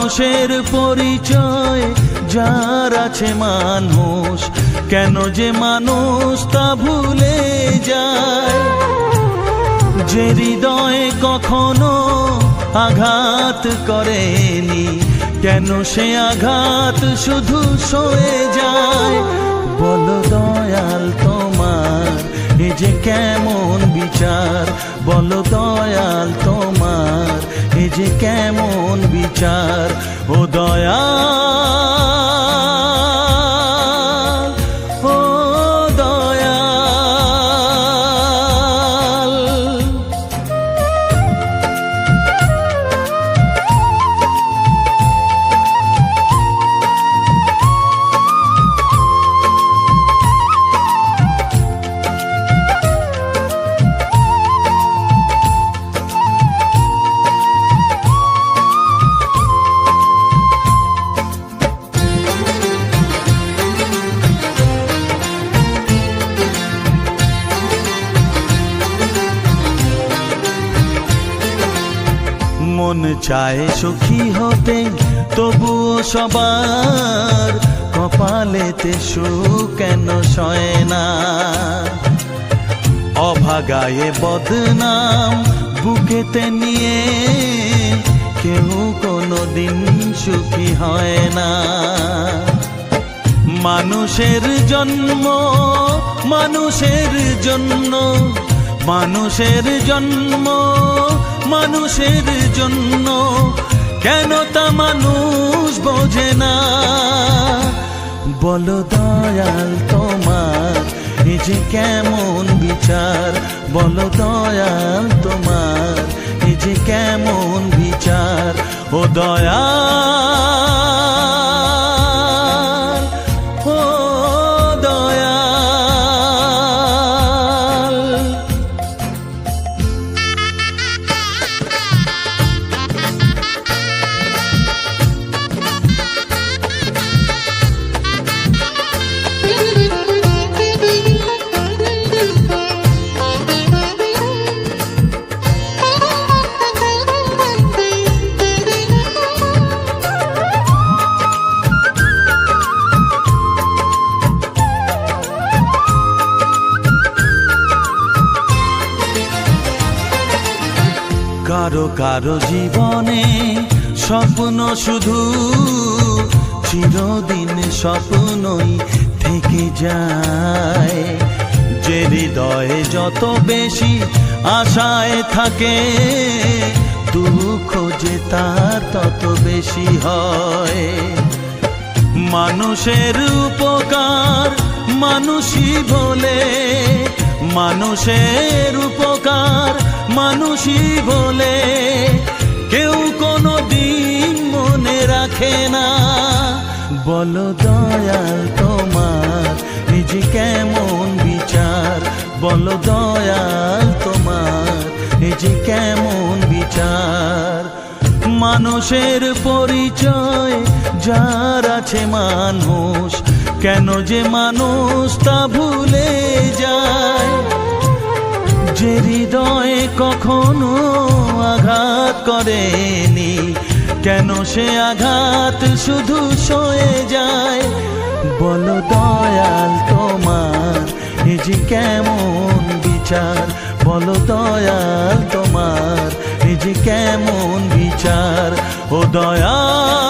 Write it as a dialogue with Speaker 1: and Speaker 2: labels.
Speaker 1: মানুষের পরিচয় যার আছে মানুষ, কেন যে মানুষ তা ভুলে যায়। যে হৃদয়ে কখনো আঘাত করেনি, কেন সে আঘাত শুধু সয়ে যায়। বলো দয়াল তোমার এ যে কেমন বিচার, বলো দয়াল তোমার এ যে কেমন বিচার। ও দয়াল, ও দয়াল। মন চায় সুখী হতে, তবুও সবার কপালেতে সুখ কেন সয় না। অভাগায়ে বদনাম বুকেতে নিয়ে কেউ কোনোদিন সুখী হয় না। মানুষের জন্ম মানুষের জন্য, মানুষের জন্ম মানুষের জন্য, কেন তা মানুষ বোঝে না। বলো দয়াল তোমার এ যে কেমন বিচার, বলো দয়াল তোমার এ যে কেমন বিচার। ও দয়াল, ও দয়াল। কারো কারো জীবনে স্বপ্ন শুধু চিরদিন স্বপ্নই থেকে যায়। যে হৃদয়ে যত বেশি আশায় থাকে, দুঃখ যে তার তত বেশি হয়। মানুষের উপকার মানুষই বলে, মানুষের উপকার মানুষই বলে, কেউ কোনো দিন মনে রাখে না। বলো দয়াল তোমার এই যে কেমন বিচার, বলো দয়াল তোমার এই যে কেমন বিচার। মানুষের পরিচয় যার আছে মানুষ, কেন যে মানুষ তা ভুলে যায়। যে হৃদয়ে কখনো আঘাত করেনি, কেন সে আঘাত শুধু সয়ে যায়। বলো দয়াল তোমার এ যে কেমন বিচার, বলো দয়াল তোমার এ যে কেমন বিচার। ও দয়াল।